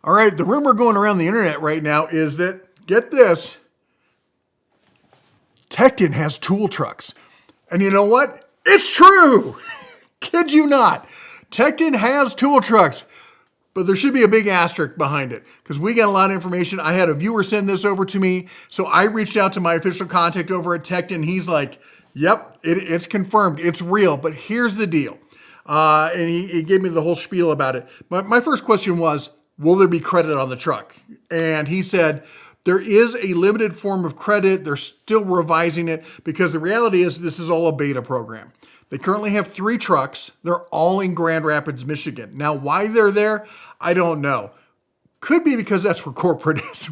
All right, the rumor going around the internet right now is that, get this, Tekton has tool trucks. And you know what? It's true. Kid you not. Tekton has tool trucks. But there should be a big asterisk behind it because we got a lot of information. I had a viewer send this over to me. So I reached out to my official contact over at Tekton. He's like, yep, it's confirmed. It's real. But here's the deal. And he gave me the whole spiel about it. My first question was, will there be credit on the truck? And he said, there is a limited form of credit. They're still revising it because the reality is this is all a beta program. They currently have 3 trucks. They're all in Grand Rapids, Michigan. Now, why they're there, I don't know. Could be because that's where corporate is.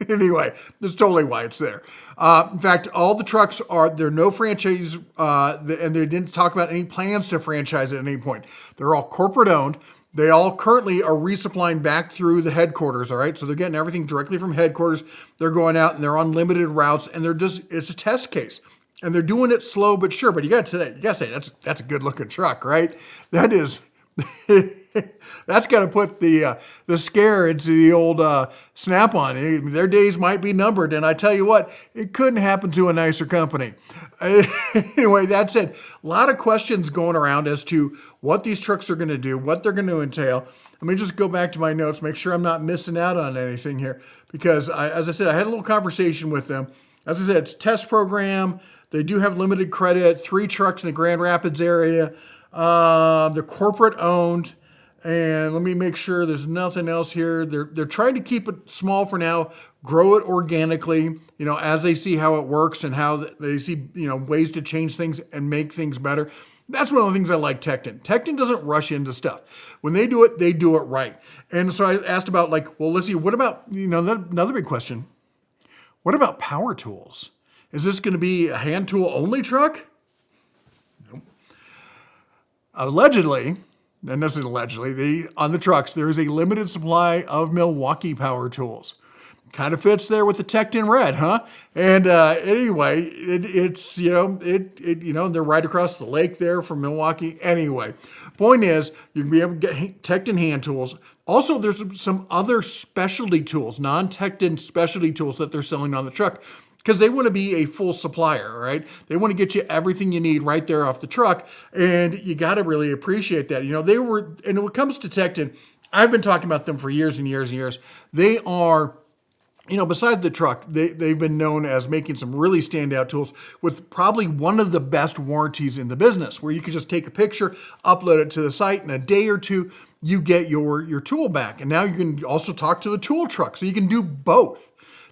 Anyway, that's totally why it's there. In fact, all the trucks they're no franchise, and they didn't talk about any plans to franchise at any point. They're all corporate owned. They all currently are resupplying back through the headquarters, all right? So they're getting everything directly from headquarters. They're going out and they're on limited routes, and it's a test case. And they're doing it slow but sure. But you gotta say that's a good looking truck, right? That is that's gotta put the scare into the old Snap-on. Their days might be numbered, and I tell you what, it couldn't happen to a nicer company. Anyway, that said, a lot of questions going around as to what these trucks are gonna do, what they're gonna entail. Let me just go back to my notes, make sure I'm not missing out on anything here. Because as I said, I had a little conversation with them. As I said, it's a test program. They do have limited credit, 3 trucks in the Grand Rapids area. They're corporate owned. And let me make sure there's nothing else here. They're trying to keep it small for now, grow it organically, as they see how it works and how they see, ways to change things and make things better. That's one of the things I like Tekton. Tekton doesn't rush into stuff. When they do it right. And so I asked about let's see, what about, another big question. What about power tools? Is this going to be a hand tool only truck? Nope. Allegedly, and this is allegedly, on the trucks, there is a limited supply of Milwaukee power tools. Kind of fits there with the Tekton red, huh? And anyway, it's they're right across the lake there from Milwaukee. Anyway, point is, you'll be able to get Tekton hand tools. Also, there's some other specialty tools, non-Tekton specialty tools that they're selling on the truck. Because they want to be a full supplier, right? They want to get you everything you need right there off the truck. And you got to really appreciate that. And when it comes to Tekton, I've been talking about them for years and years and years. They are, besides the truck, they've been known as making some really standout tools with probably one of the best warranties in the business, where you can just take a picture, upload it to the site, in a day or two, you get your tool back. And now you can also talk to the tool truck, so you can do both.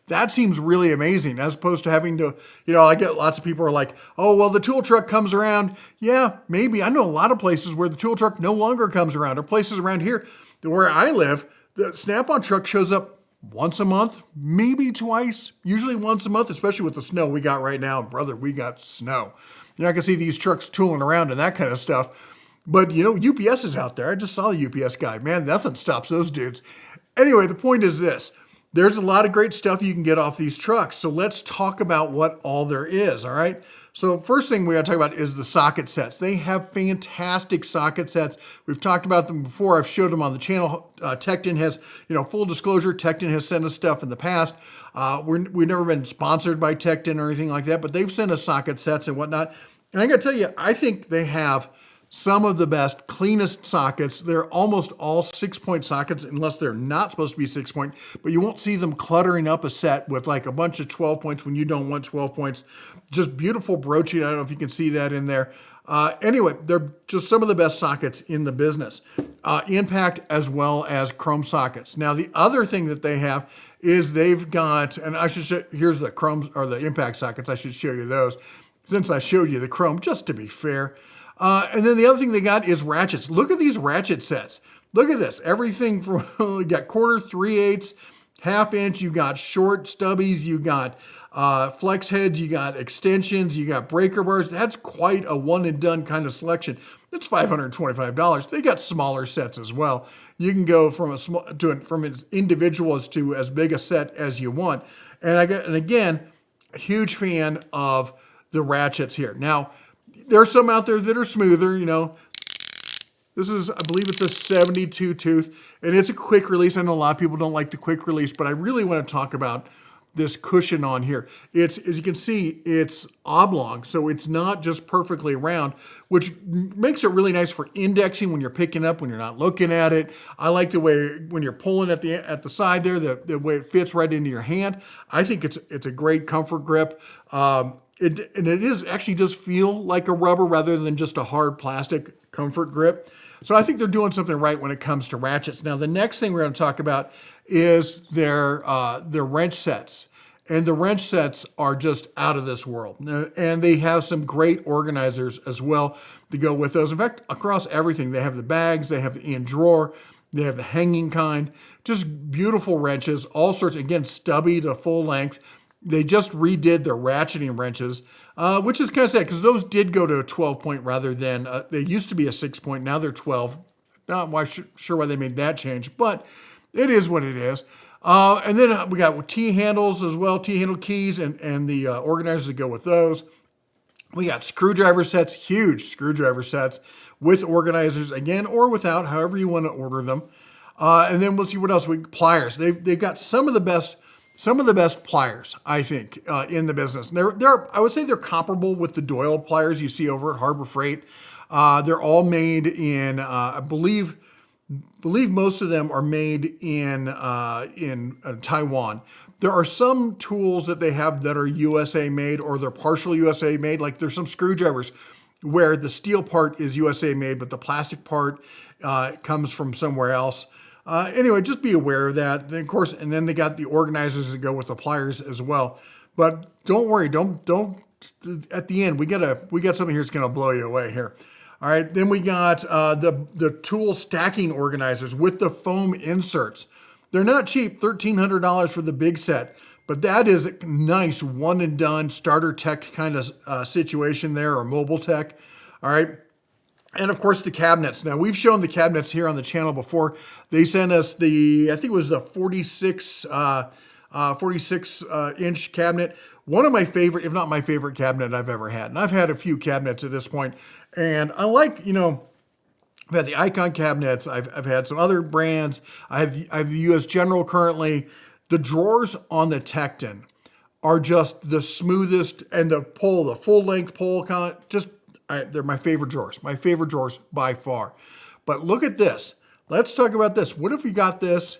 That seems really amazing, as opposed to having to, I get lots of people are like, oh, well, the tool truck comes around. Yeah, maybe. I know a lot of places where the tool truck no longer comes around, or places around here where I live, the Snap-on truck shows up once a month, maybe twice, usually once a month, especially with the snow we got right now. Brother, we got snow. You're not going to see these trucks tooling around and that kind of stuff. But, UPS is out there. I just saw the UPS guy. Man, nothing stops those dudes. Anyway, the point is this. There's a lot of great stuff you can get off these trucks. So let's talk about what all there is, all right? So first thing we got to talk about is the socket sets. They have fantastic socket sets. We've talked about them before. I've showed them on the channel. Tekton has, full disclosure, Tekton has sent us stuff in the past. We've never been sponsored by Tekton or anything like that, but they've sent us socket sets and whatnot. And I got to tell you, I think they have some of the best, cleanest sockets. They're almost all 6-point sockets, unless they're not supposed to be 6-point, but you won't see them cluttering up a set with like a bunch of 12 points when you don't want 12 points. Just beautiful broaching. I don't know if you can see that in there. Anyway, they're just some of the best sockets in the business. Impact as well as chrome sockets. Now, the other thing that they have is they've got, and here's the chrome or the impact sockets. I should show you those since I showed you the chrome, just to be fair. And then the other thing they got is ratchets. Look at these ratchet sets. Look at this. Everything from, you got 1/4, 3/8, 1/2 inch. You got short stubbies. You got flex heads. You got extensions. You got breaker bars. That's quite a one and done kind of selection. That's $525. They got smaller sets as well. You can go from from as individual as to as big a set as you want. And again, a huge fan of the ratchets here. Now, there's some out there that are smoother, This is, I believe it's a 72 tooth, and it's a quick release. I know a lot of people don't like the quick release, but I really want to talk about this cushion on here. It's, as you can see, it's oblong, so it's not just perfectly round, which makes it really nice for indexing when you're picking up, when you're not looking at it. I like the way when you're pulling at the side there, the way it fits right into your hand. I think it's a great comfort grip. It actually does feel like a rubber rather than just a hard plastic comfort grip. So I think they're doing something right when it comes to ratchets. Now, the next thing we're going to talk about is their wrench sets. And the wrench sets are just out of this world. And they have some great organizers as well to go with those. In fact, across everything, they have the bags, they have the in drawer, they have the hanging kind, just beautiful wrenches, all sorts, again, stubby to full length. They just redid their ratcheting wrenches, which is kind of sad because those did go to a 12 point rather than, they used to be a 6 point, now they're 12. Not sure why they made that change, but it is what it is. And then we got T-handles as well, T-handle keys and the organizers that go with those. We got screwdriver sets, huge screwdriver sets with organizers, again, or without, however you want to order them. And then we'll see what else. Pliers. They've got some of the best pliers, I think, in the business. I would say they're comparable with the Doyle pliers you see over at Harbor Freight. They're all made in, I believe most of them are made in Taiwan. There are some tools that they have that are USA made or they're partial USA made. Like there's some screwdrivers where the steel part is USA made, but the plastic part comes from somewhere else. Anyway, just be aware of that. Then, of course, and then they got the organizers that go with the pliers as well. But don't worry, don't. At the end, we got something here that's going to blow you away here. All right, then we got the tool stacking organizers with the foam inserts. They're not cheap, $1,300 for the big set, but that is a nice one and done starter tech kind of situation there, or mobile tech. All right. And of course the cabinets. Now we've shown the cabinets here on the channel before. They sent us I think it was the 46 inch cabinet. One of my favorite, if not my favorite cabinet I've ever had. And I've had a few cabinets at this point. And I like, I've had the Icon cabinets. I've had some other brands. I have the US General currently. The drawers on the Tekton are just the smoothest, and the full length pull, they're my favorite drawers. My favorite drawers by far. But look at this. Let's talk about this. What if we got this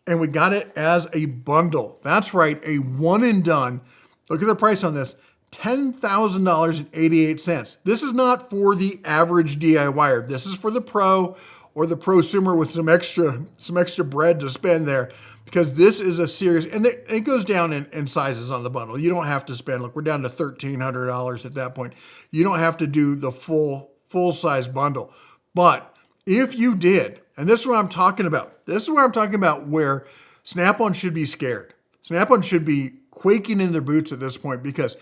and we got it as a bundle? That's right, a one and done. Look at the price on this. $10,000.88. This is not for the average DIYer. This is for the pro or the prosumer with some extra bread to spend there, because this is a serious, and it goes down in sizes on the bundle. You don't have to spend, look, we're down to $1,300 at that point. You don't have to do the full size bundle. But if you did, and this is what I'm talking about. This is where I'm talking about where Snap-on should be scared. Snap-on should be quaking in their boots at this point, because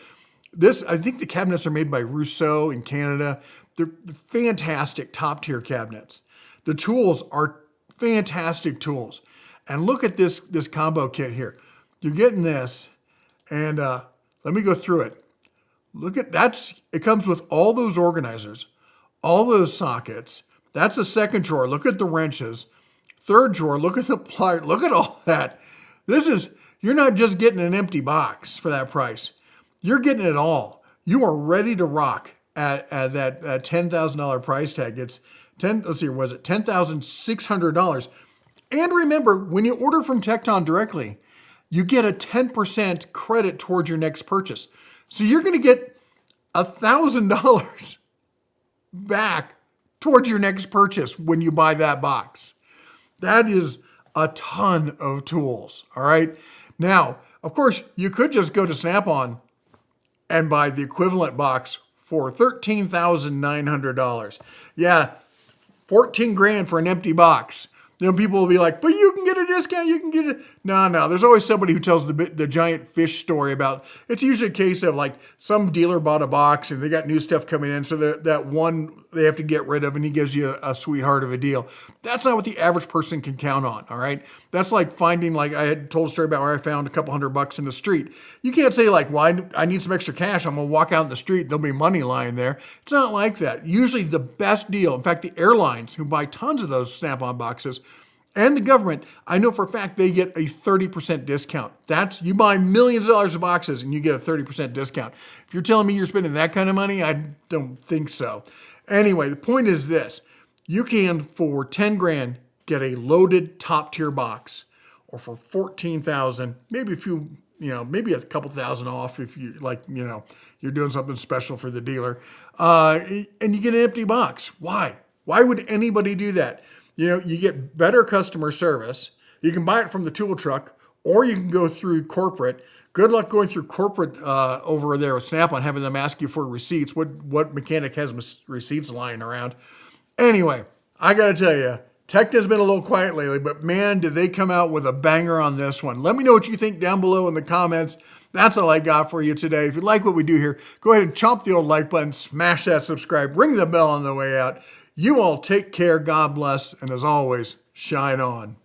I think the cabinets are made by Rousseau in Canada. They're fantastic top tier cabinets. The tools are fantastic tools. And look at this combo kit here. You're getting this, and let me go through it. Look at it comes with all those organizers, all those sockets. That's the second drawer. Look at the wrenches. Third drawer, look at the pliers. Look at all that. You're not just getting an empty box for that price. You're getting it all. You are ready to rock at that $10,000 price tag. It's $10,600. And remember, when you order from Tekton directly, you get a 10% credit towards your next purchase. So you're going to get $1,000 back towards your next purchase when you buy that box. That is a ton of tools, all right? Now, of course, you could just go to Snap-on and buy the equivalent box for $13,900. Yeah, 14 grand for an empty box. Then people will be like, but you can get a discount, you can get it. No, there's always somebody who tells the giant fish story about, it's usually a case of like some dealer bought a box and they got new stuff coming in. So that one they have to get rid of, and he gives you a sweetheart of a deal. That's not what the average person can count on, all right? That's like finding, like I had told a story about where I found a couple $100 in the street. You can't say like, well, I need some extra cash. I'm going to walk out in the street. There'll be money lying there. It's not like that. Usually the best deal, in fact, the airlines who buy tons of those Snap-on boxes and the government, I know for a fact they get a 30% discount. That's, you buy millions of dollars of boxes and you get a 30% discount. If you're telling me you're spending that kind of money, I don't think so. Anyway, the point is this. You can, for 10 grand, get a loaded top tier box, or for 14,000, maybe a few, maybe a couple thousand off if you like, you're doing something special for the dealer, and you get an empty box. Why? Why would anybody do that? You get better customer service. You can buy it from the tool truck, or you can go through corporate. Good luck going through corporate over there with Snap-on, having them ask you for receipts. What mechanic has receipts lying around? Anyway, I got to tell you, Tekton's been a little quiet lately, but man, did they come out with a banger on this one. Let me know what you think down below in the comments. That's all I got for you today. If you like what we do here, go ahead and chomp the old like button, smash that subscribe, ring the bell on the way out. You all take care, God bless, and as always, shine on.